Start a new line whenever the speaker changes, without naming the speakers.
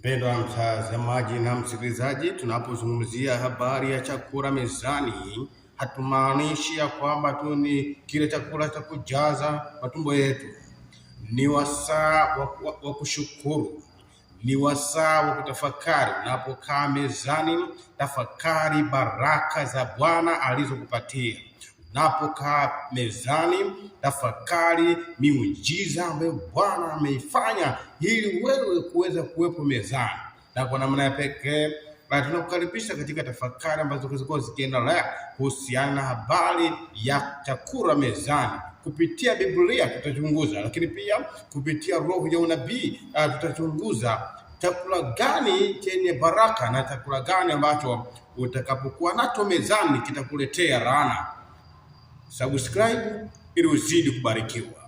Mpendwa mtazamaji na msikilizaji, tunapozungumzia habari ya chakula mezani, hatumaanishi ya kwamba tu ni kile chakula cha kujaza matumbo yetu. Ni wasaa wa kushukuru, ni wasaa wa kutafakari. Unapokaa mezani, tafakari baraka za Bwana alizokupatia. Unapokaa mezani, tafakari miujiza ambayo Bwana ameifanya ili wewe kuweza kuwepo mezani. Na kwa namna ya pekee tunakukaribisha katika tafakari ambazo zilikuwa zikiendelea kuhusiana na habari ya chakula mezani. Kupitia Biblia tutachunguza, lakini pia kupitia roho ya unabii tutachunguza chakula gani chenye baraka na chakula gani ambacho utakapokuwa nacho mezani kitakuletea laana. Subscribe ili uzidi kubarikiwa.